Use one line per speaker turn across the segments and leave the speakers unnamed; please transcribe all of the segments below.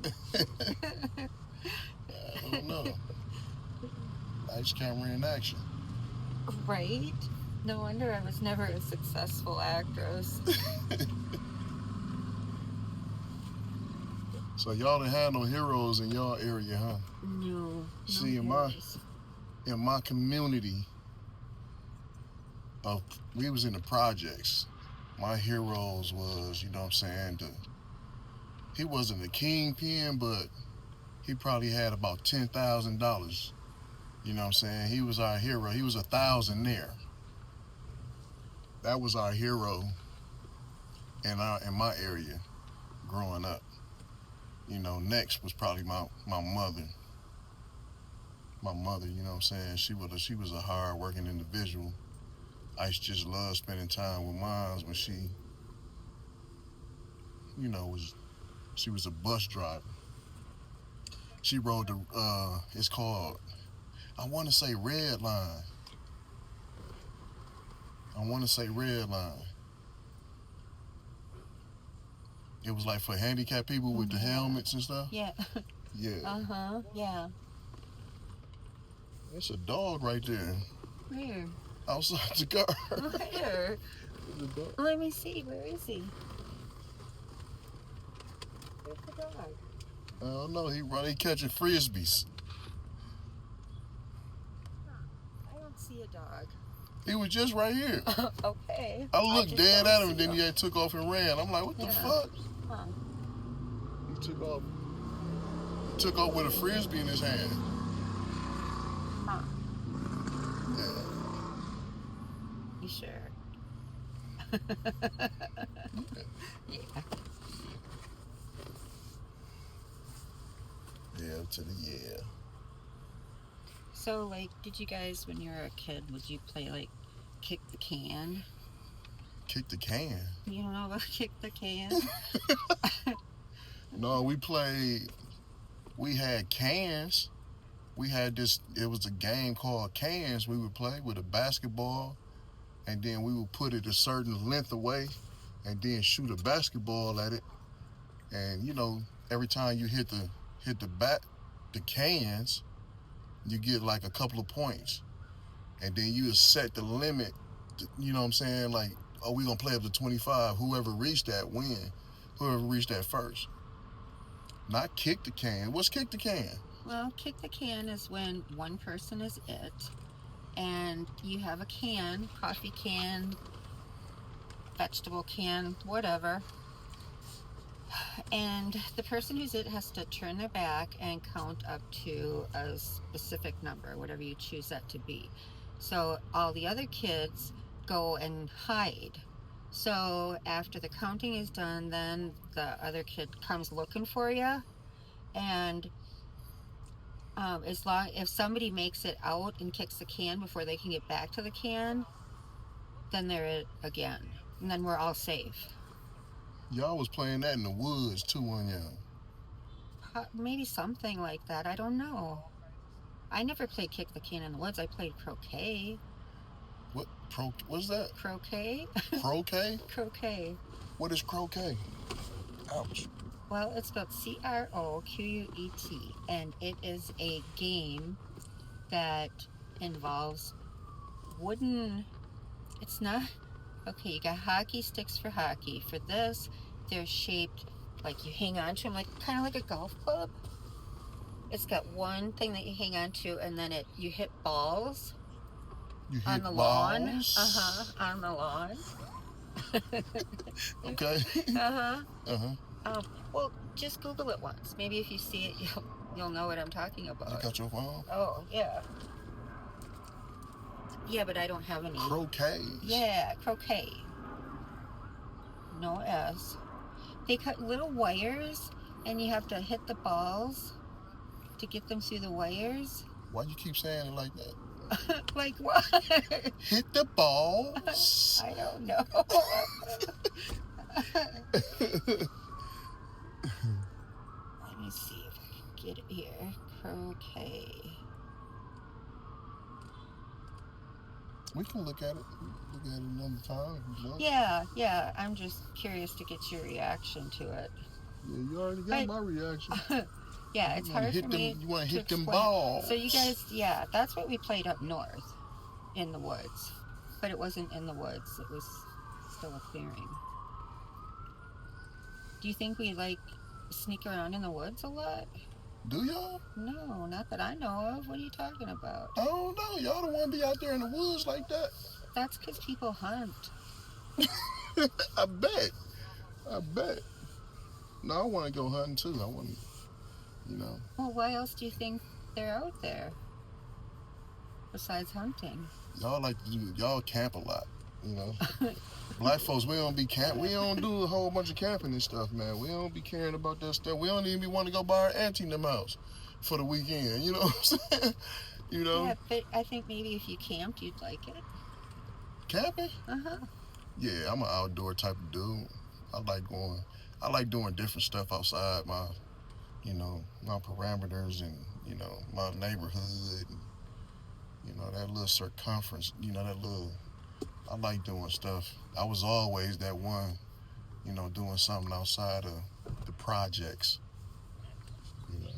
I don't know. Lights, camera, in action.
Right? No wonder I was never a successful actress.
So y'all didn't have no heroes in y'all area, huh?
No, no
See,
heroes.
in my community, of we was in the projects. My heroes was, you know what I'm saying, he wasn't a kingpin, but he probably had about $10,000. You know what I'm saying? He was our hero. He was a thousandaire. That was our hero in my area growing up. You know, next was probably my mother. My mother, you know what I'm saying? She was a hard working individual. I used to just love spending time with moms when you know, was she was a bus driver. She rode the it's called, I want to say Red Line. I want to say Red Line. It was like for handicapped people with the
Yeah.
helmets and stuff.
Yeah.
Yeah,
Uh-huh. Yeah.
it's a dog right there
Where?
outside the car.
Where?
The dog.
Let me see. Where is he? Where's the dog?
I don't know. He catching frisbees.
Huh. I don't see a dog.
He was just right here.
Okay.
I
I
looked
just
dead
don't
at him,
see
and then
him.
he had took off and ran. I'm like, what the
Yeah.
fuck?
Huh.
He took off. He took off with a frisbee in his hand.
Huh.
Yeah,
You sure? Yeah.
yeah, to the yeah.
So, like, did you guys, when you were a kid, would you play, like, kick the can?
Kick the can.
You don't know about kick the can?
No, we played. We had cans. We had this. It was a game called cans. We would play with a basketball, and then we would put it a certain length away, and then shoot a basketball at it. And you know, every time you hit the cans, you get like a couple of points, and then you set the limit. You know what I'm saying? Like, oh, we gonna play up to 25. Whoever reached that win. Whoever reached that first. Not kick the can. What's kick the can?
Well, kick the can is when one person is it, and you have a can, coffee can, vegetable can, whatever, and the person who's it has to turn their back and count up to a specific number, whatever you choose that to be. So all the other kids go and hide. So after the counting is done, then the other kid comes looking for you, and as long if somebody makes it out and kicks the can before they can get back to the can, then they're it again, and then we're all safe.
Y'all was playing that in the woods too, on y'all.
Maybe something like that. I don't know. I never played kick the can in the woods. I played croquet.
What's that?
Croquet?
Croquet?
Croquet.
What is croquet? Ouch.
Well, it's spelled Croquet, and it is a game that involves wooden. It's not. Okay, you got hockey sticks for hockey. For this, they're shaped like you hang on to them, like kind of like a golf club. It's got one thing that you hang on to, and then you hit balls
You
on
hit
the lawn.
balls.
On the lawn.
Okay.
Uh-huh.
Uh-huh.
Well, just Google it once. Maybe if you see it, you'll know what I'm talking
You
about.
got your phone?
Oh, yeah. Yeah, but I don't have any.
Croquets.
Yeah, croquet. No S. They cut little wires, and you have to hit the balls to get them through the wires.
Why you keep saying it like that?
Like what?
Hit the balls.
I don't know. Let me see if I can get it here. Croquet.
We can look at it. Look at it another time if you want.
Yeah, yeah. I'm just curious to get your reaction to it.
Yeah, you already got my reaction.
Yeah, it's hard for me
You want to
to
hit them
explain.
balls.
So you guys, yeah, that's what we played up north in the woods. But it wasn't in the woods. It was still a clearing. Do you think we like sneak around in the woods a lot?
Do y'all?
No, not that I know of. What are you talking about?
I don't know. Y'all don't want to be out there in the woods like that.
That's because people hunt.
I bet. I bet. No, I want to go hunting too. I want to, you know.
Well, why else do you think they're out there besides hunting?
Y'all like to do, y'all camp a lot, you know. Black folks, we don't be camp. We don't do a whole bunch of camping and stuff, man. We don't be caring about that stuff. We don't even be want to go buy our auntie in them house for the weekend. You know what I'm saying? You know.
Yeah, but I think maybe if you camped, you'd like it.
Camping?
Uh-huh.
Yeah, I'm an outdoor type of dude. I like going. I like doing different stuff outside my, you know, my parameters and you know my neighborhood. And, you know that little circumference. You know that little. I like doing stuff. I was always that one, you know, doing something outside of the projects. You know,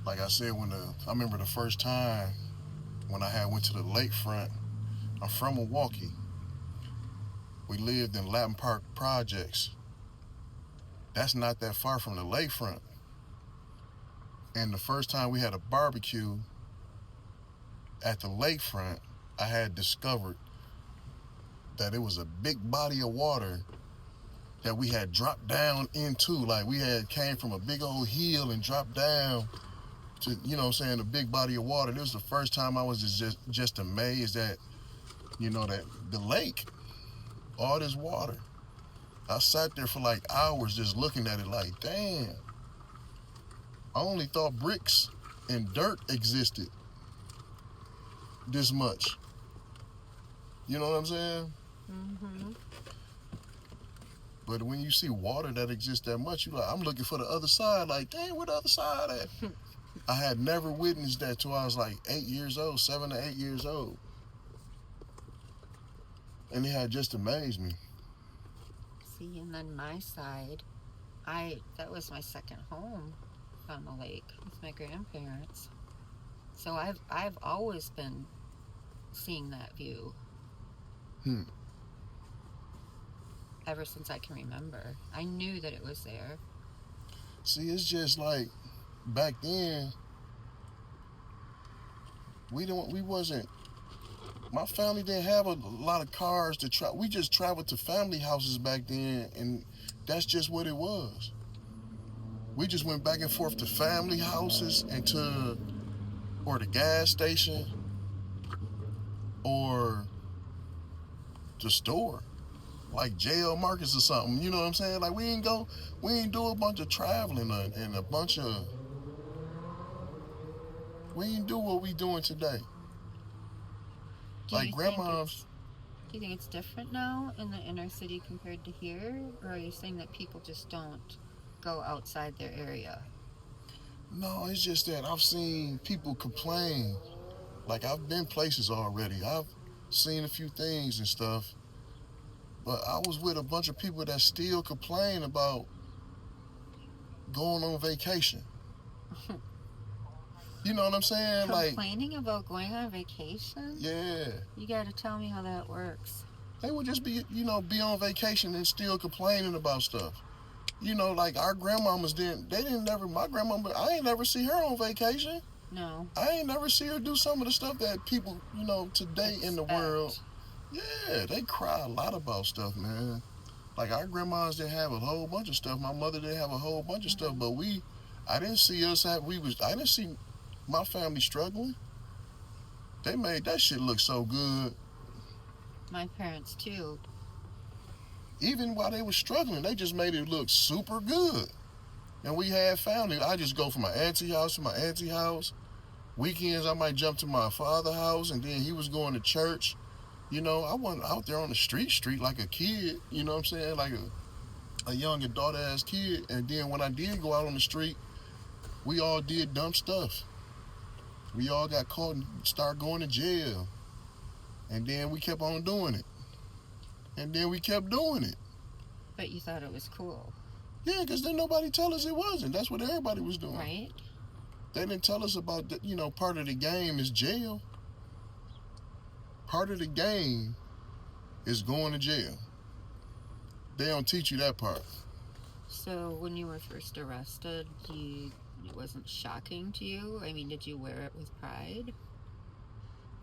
like I said, I remember the first time when I had went to the lakefront. I'm from Milwaukee. We lived in Latin Park projects. That's not that far from the lakefront. And the first time we had a barbecue at the lakefront, I had discovered that it was a big body of water that we had dropped down into. Like we had came from a big old hill and dropped down to, you know what I'm saying, a big body of water. This was the first time I was just amazed at, you know, that the lake, all this water. I sat there for like hours just looking at it like, damn. I only thought bricks and dirt existed this much. You know what I'm saying?
Mm-hmm.
But when you see water that exists that much, you like, I'm looking for the other side. Like, damn, where the other side at? I had never witnessed that till I was like 8 years old, 7 to 8 years old. And it had just amazed me.
See, and then my side, that was my second home on the lake with my grandparents. So I've always been seeing that view. Ever since I can remember. I knew that it was there.
See, it's just like back then we wasn't my family didn't have a lot of cars to travel. We just traveled to family houses back then, and that's just what it was. We just went back and forth to family houses and to or the gas station or the store, like JL Marcus or something. You know what I'm saying? Like we ain't do a bunch of traveling and a bunch of. We ain't do what we doing today.
Do
Like
you
grandma's.
do you think it's different now in the inner city compared to here? Or are you saying that people just don't go outside their area?
No, it's just that I've seen people complain. Like I've been places already. I've seen a few things and stuff. But I was with a bunch of people that still complain about going on vacation. You know what I'm saying?
Complaining about going on vacation?
Yeah.
You gotta tell me how that works.
They would just be on vacation and still complaining about stuff. You know, like our grandmamas my grandmama, I ain't never see her on vacation.
No.
I ain't never see her do some of the stuff that people, today in the world. Yeah, they cry a lot about stuff, man. Like our grandmas didn't have a whole bunch of stuff. My mother didn't have a whole bunch of stuff, but I didn't see I didn't see my family struggling. They made that shit look so good.
My parents too.
Even while they were struggling, they just made it look super good. And we had family. I just go from my auntie house to my auntie house. Weekends, I might jump to my father's house, and then he was going to church. You know, I wasn't out there on the street like a kid. You know what I'm saying? Like a young adult-ass kid. And then when I did go out on the street, we all did dumb stuff. We all got caught and started going to jail. And then we kept on doing it. And then we kept doing it.
But you thought it was cool.
Yeah, because then nobody tell us it wasn't. That's what everybody was doing.
Right.
They didn't tell us about the, part of the game is jail. Part of the game is going to jail. They don't teach you that part.
So when you were first arrested, it wasn't shocking to you? I mean, did you wear it with pride?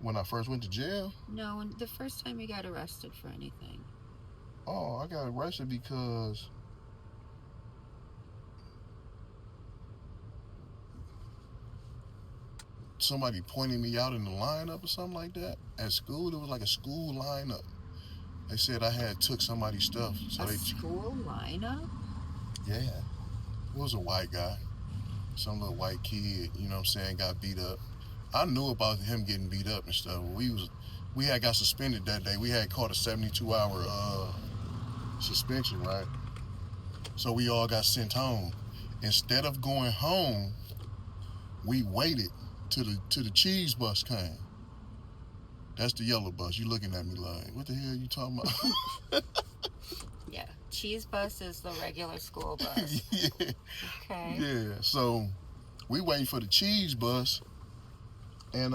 When I first went to jail?
No, the first time you got arrested for anything.
Oh, I got arrested because somebody pointed me out in the lineup or something like that. At school, it was like a school lineup. They said I had took somebody's stuff. So
school lineup?
Yeah. It was a white guy. Some little white kid, got beat up. I knew about him getting beat up and stuff. We had got suspended that day. We had caught a 72-hour suspension, right? So we all got sent home. Instead of going home, we waited till the cheese bus came. That's the yellow bus. You looking at me like, what the hell are you talking about?
Yeah, cheese bus is the regular school bus.
Yeah.
Okay.
Yeah. So we waiting for the cheese bus, and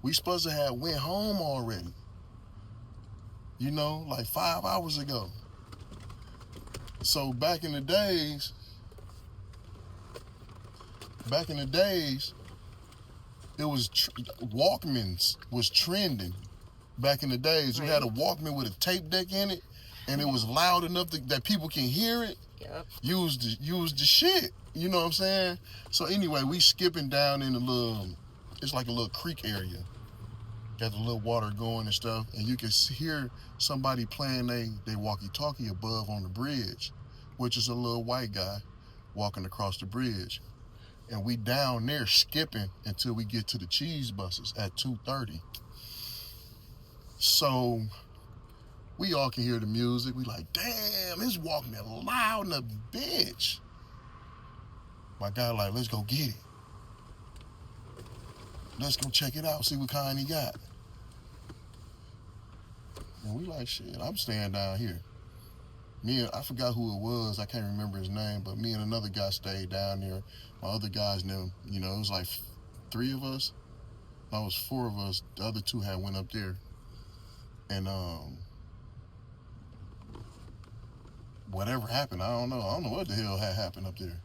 we supposed to have went home already. Like 5 hours ago. So back in the days, it was Walkmans was trending. Back in the days, right. You had a Walkman with a tape deck in it, and it was loud enough that people can hear it.
Yep.
Use the shit. You know what I'm saying? So anyway, we skipping down in it's like a little creek area. Got the little water going and stuff, and you can hear somebody playing they walkie-talkie above on the bridge, which is a little white guy walking across the bridge. And we down there skipping until we get to the cheese buses at 2:30. So we all can hear the music. We like, damn, it's Walkman loud in the bitch. My guy like, let's go get it. Let's go check it out, see what kind he got. And we like, shit, I'm staying down here. I forgot who it was. I can't remember his name, but me and another guy stayed down there. My other guys knew, it was like 3 of us. No, it was 4 of us. The other 2 had went up there. And whatever happened, I don't know. I don't know what the hell had happened up there.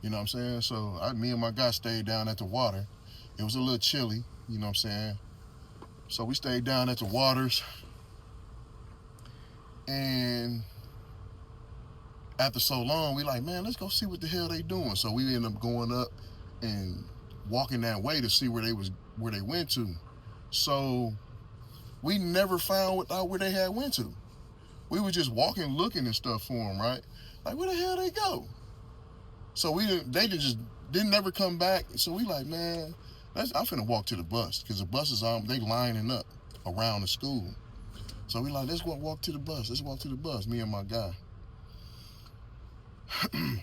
You know what I'm saying? So me and my guy stayed down at the water. It was a little chilly, you know what I'm saying? So we stayed down at the waters. And after so long, we like, man, let's go see what the hell they doing. So we ended up going up and walking that way to see where they went to. So we never found out where they had went to. We were just walking, looking and stuff for them, right? Like, where the hell they go? So they just didn't never come back. So we like, man, I'm finna walk to the bus, because the buses they lining up around the school. So we like, let's go walk to the bus. Let's walk to the bus, me and my guy.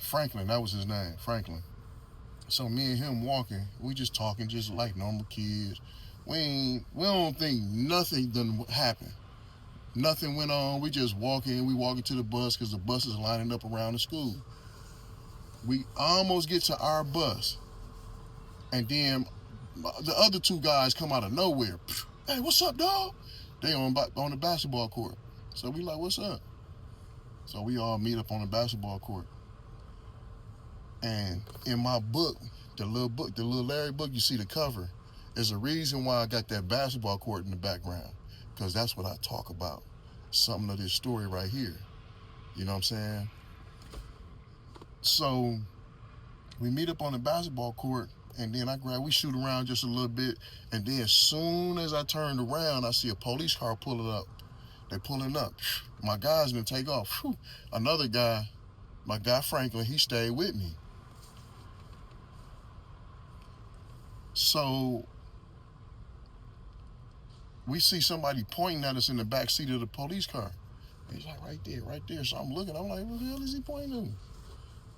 Franklin, that was his name, Franklin. So me and him walking, we just talking just like normal kids. We don't think nothing done happened. Nothing went on. We just walking to the bus because the bus is lining up around the school. We almost get to our bus, and then the other 2 guys come out of nowhere. Hey, what's up, dog? They on the basketball court. So we like, what's up? So we all meet up on the basketball court. And in my book, the little Larry book, you see the cover. There's a reason why I got that basketball court in the background, because that's what I talk about. Something of this story right here. You know what I'm saying? So we meet up on the basketball court, and then we shoot around just a little bit, and then as soon as I turned around, I see a police car pulling up. They pulling up. My guy's gonna take off. Whew. Another guy, my guy Franklin, he stayed with me. So we see somebody pointing at us in the back seat of the police car. He's like, right there. So I'm looking. I'm like, what the hell is he pointing at me?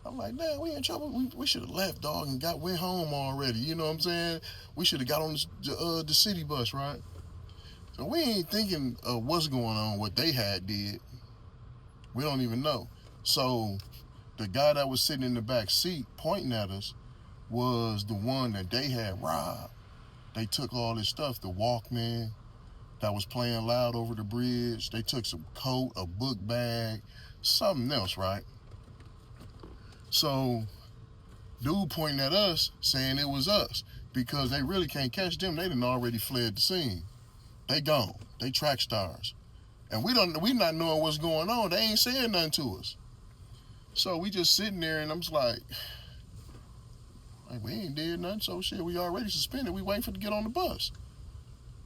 I'm like, damn, we in trouble. We should have left, dog, and went home already. You know what I'm saying? We should have got on the city bus, right? So we ain't thinking of what's going on, what they had did. We don't even know. So the guy that was sitting in the back seat pointing at us was the one that they had robbed. They took all his stuff, the Walkman that was playing loud over the bridge. They took some coat, a book bag, something else, right? So dude pointing at us saying it was us because they really can't catch them. They done already fled the scene. They gone. They track stars. And we not knowing what's going on. They ain't saying nothing to us. So we just sitting there and I'm just like we ain't did nothing. So shit, we already suspended. We waiting for to get on the bus.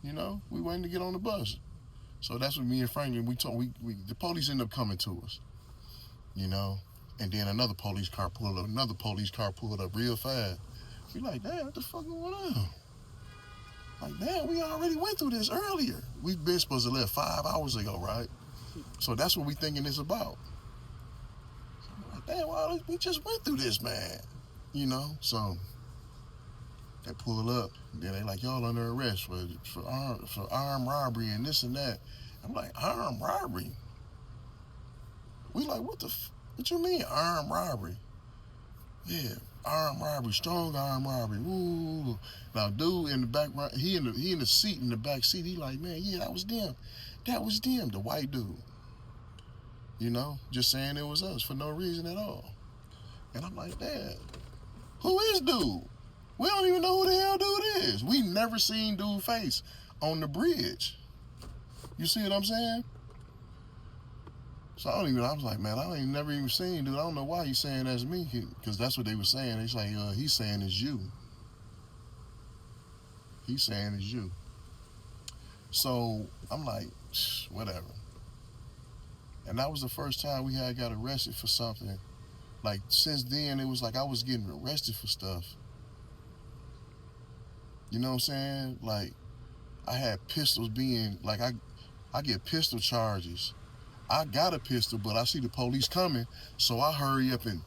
We waiting to get on the bus. So that's what me and Franklin the police ended up coming to us. And then another police car pulled up real fast. We like, damn, what the fuck going on? Like, damn, we already went through this earlier. We've been supposed to leave 5 hours ago, right? So that's what we thinking it's about. Like, damn, well, we just went through this, man. So they pull up. Then they like, y'all under arrest for armed robbery and this and that. I'm like, armed robbery? We like, what you mean armed robbery? Yeah, armed robbery, strong armed robbery. Ooh. Now, dude in the back, he in the seat in the back seat. He like, man, yeah, that was them. That was them, the white dude. Just saying it was us for no reason at all. And I'm like, damn, who is dude? We don't even know who the hell dude is. We never seen dude face on the bridge. You see what I'm saying? So I was like, man, I ain't never even seen dude. I don't know why he's saying that's me, because that's what they were saying. It's like, he's saying it's you. He's saying it's you. So I'm like, whatever. And that was the first time we had got arrested for something. Like, since then, it was like I was getting arrested for stuff. You know what I'm saying? Like, I had pistols being, like, I get pistol charges. I got a pistol, but I see the police coming, so I hurry up and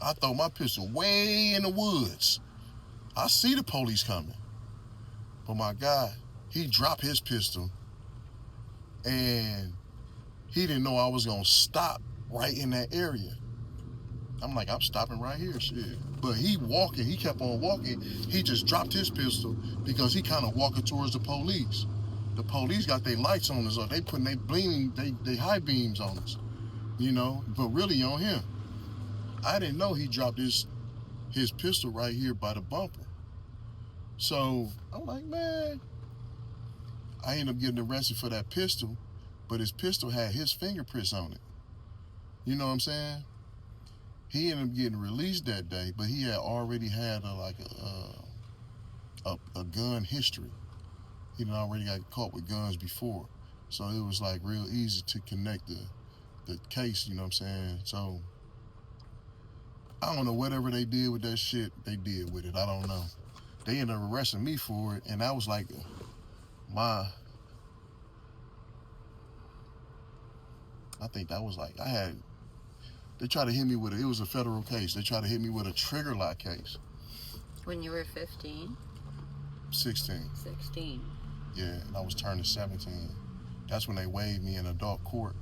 I throw my pistol way in the woods. I see the police coming. But my guy, he dropped his pistol, and he didn't know I was going to stop right in that area. I'm like, I'm stopping right here, shit. But he kept on walking. He just dropped his pistol because he kind of walking towards the police. The police got their lights on us, or they putting they high beams on us, but really on him. I didn't know he dropped his pistol right here by the bumper. So I'm like, man, I ended up getting arrested for that pistol, but his pistol had his fingerprints on it. You know what I'm saying? He ended up getting released that day, but he had already had a gun history. He had already got caught with guns before, so it was like real easy to connect the case. You know what I'm saying? So I don't know, whatever they did with that shit, they did with it. I don't know. They ended up arresting me for it, and that was like I think that was like they tried to hit me with it was a federal case. They tried to hit me with a trigger lock case.
When you were 15?
16.
16.
Yeah, and I was turning 17. That's when they waived me in adult court.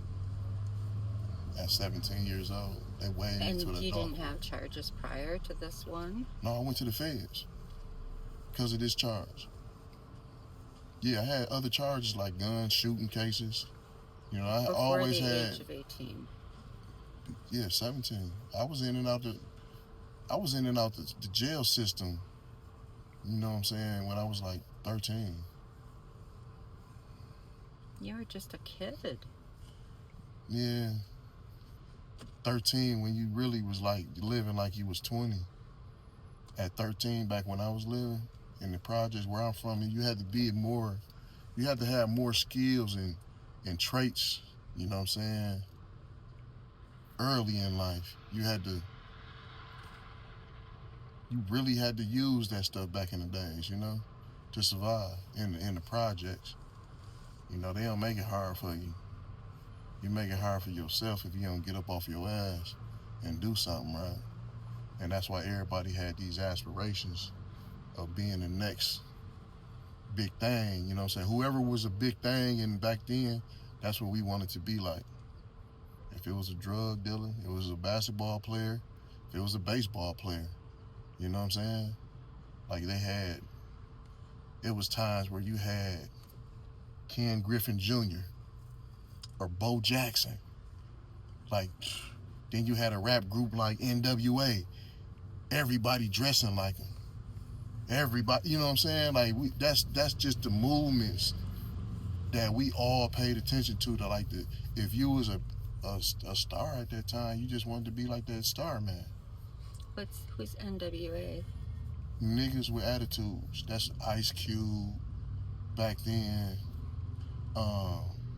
At 17 years old, they waived me to the adult.
And you didn't have charges prior to this one?
No, I went to the feds because of this charge. Yeah, I had other charges like gun shooting cases. I
Before
always
the
had.
age of 18.
Yeah, 17. I was in and out the jail system. You know what I'm saying? When I was like 13.
You were just a kid.
Yeah. 13 when you really was like living like you was 20. At 13, back when I was living in the projects where I'm from, you had to have more skills and traits, you know what I'm saying, early in life. You really had to use that stuff back in the days, to survive in the projects. They don't make it hard for you. You make it hard for yourself if you don't get up off your ass and do something right. And that's why everybody had these aspirations of being the next big thing, you know what I'm saying? Whoever was a big thing and back then, that's what we wanted to be like. If it was a drug dealer, it was a basketball player, if it was a baseball player. You know what I'm saying? Like it was times where you had Ken Griffin Jr. or Bo Jackson. Like, then you had a rap group like NWA. Everybody dressing like them. Everybody, you know what I'm saying? Like, that's just the movements that we all paid attention to. If you was a star at that time, you just wanted to be like that star, man.
Who's NWA?
Niggas with attitudes. That's Ice Cube back then.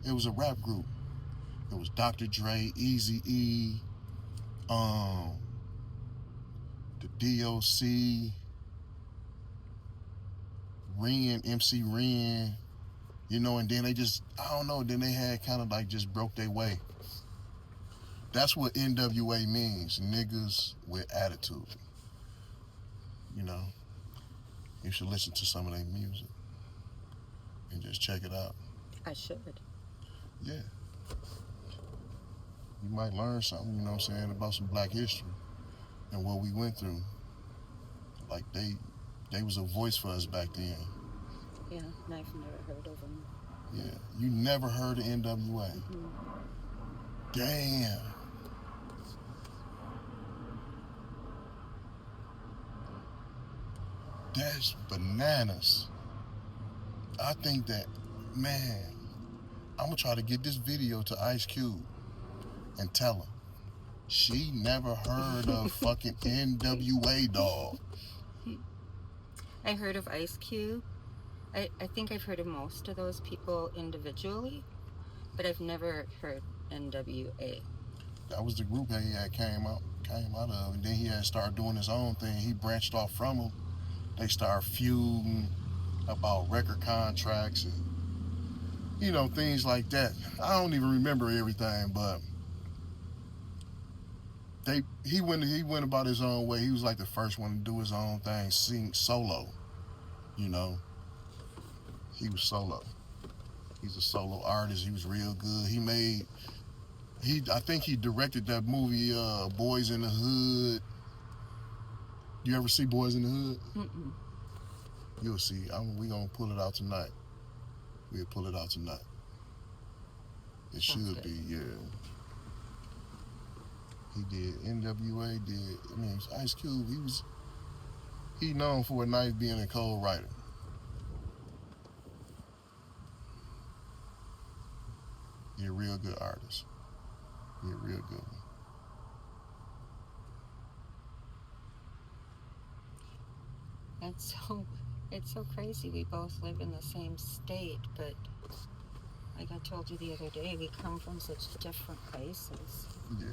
It was a rap group. It was Dr. Dre, Easy E, the DOC, Ren, MC Ren, and then they just, I don't know, then they had kind of like just broke their way. That's what NWA means, niggas with attitude. You should listen to some of their music and just check it out.
I should.
Yeah. You might learn something, you know what I'm saying, about some black history and what we went through. Like, they was a voice for us back then.
Yeah, and I've never heard of them.
Yeah, you never heard of NWA?
Mm-hmm.
Damn. That's bananas. I think that, man, I'm going to try to get this video to Ice Cube and tell him she never heard of fucking NWA, dog.
I heard of Ice Cube. I think I've heard of most of those people individually, but I've never heard NWA.
That was the group that he had came out of, and then he had started doing his own thing. He branched off from him. They started feuding about record contracts and things like that. I don't even remember everything, but he went about his own way. He was like the first one to do his own thing, sing solo. He was solo. He's a solo artist. He was real good. I think he directed that movie Boys in the Hood. You ever see Boys in the Hood?
Mm-mm.
You'll see. We gonna pull it out tonight. We'll pull it out tonight. It
Sounds
should
good.
be, yeah. He did. NWA did. Ice Cube, he known for a nice being a cold writer. He a real good artist. He a real good one.
It's so crazy. We both live in the same state, but like I told you the other day, we come from such different places.
Yeah.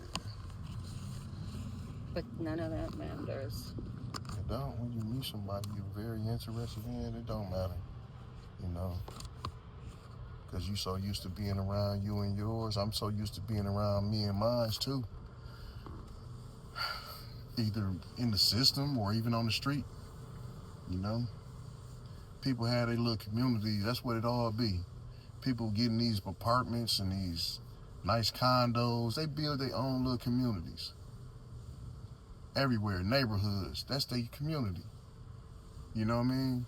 But none of that matters.
It don't. When you meet somebody you're very interested in, it don't matter. Because you so used to being around you and yours. I'm so used to being around me and mine too. Either in the system or even on the street. People had a little community. That's what it all be. People getting these apartments and these nice condos. They build their own little communities. Everywhere, neighborhoods. That's their community. You know what I mean?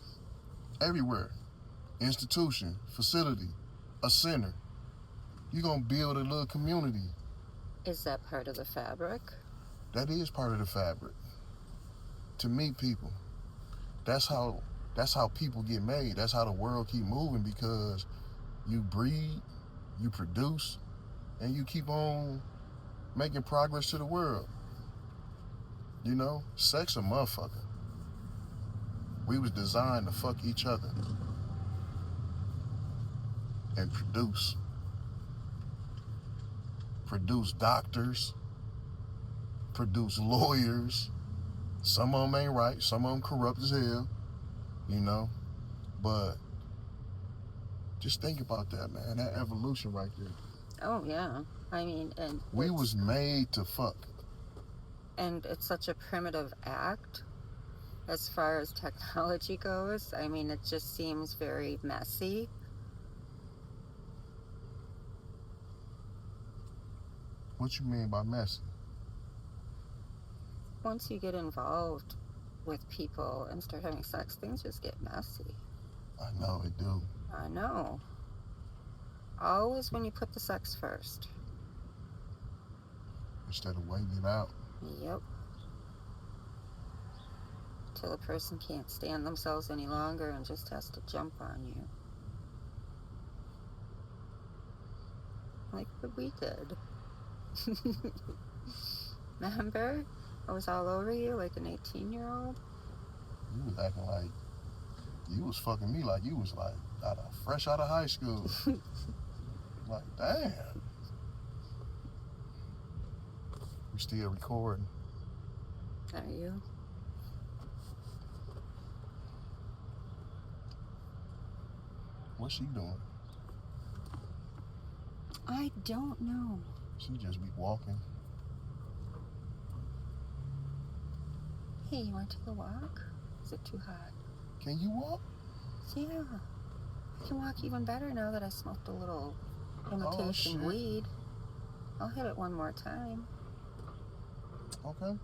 Everywhere. Institution, facility, a center. You're going to build a little community.
Is that part of the fabric?
That is part of the fabric. To meet people. That's how people get made. That's how the world keep moving, because you breed, you produce, and you keep on making progress to the world. Sex a motherfucker. We was designed to fuck each other and produce. Produce doctors, produce lawyers. Some of them ain't right, some of them corrupt as hell, but just think about that, man, that evolution right there.
Oh, yeah. And
we was made to fuck.
And it's such a primitive act as far as technology goes. It just seems very messy.
What you mean by messy?
Once you get involved with people and start having sex, things just get messy.
I know it do.
I know. Always when you put the sex first.
Instead of waiting it out.
Yep. Till the person can't stand themselves any longer and just has to jump on you. Like what we did. Remember? I was all over you like an 18-year-old.
You was acting like you was fucking me like you was like fresh out of high school. Like, damn. We still recording.
Are you?
What's she doing?
I don't know.
She just be walking.
Hey, you want to take a walk? Is it too hot?
Can you walk?
Yeah. I can walk even better now that I smoked a little imitation
shit.
weed. I'll hit it one more time.
Okay.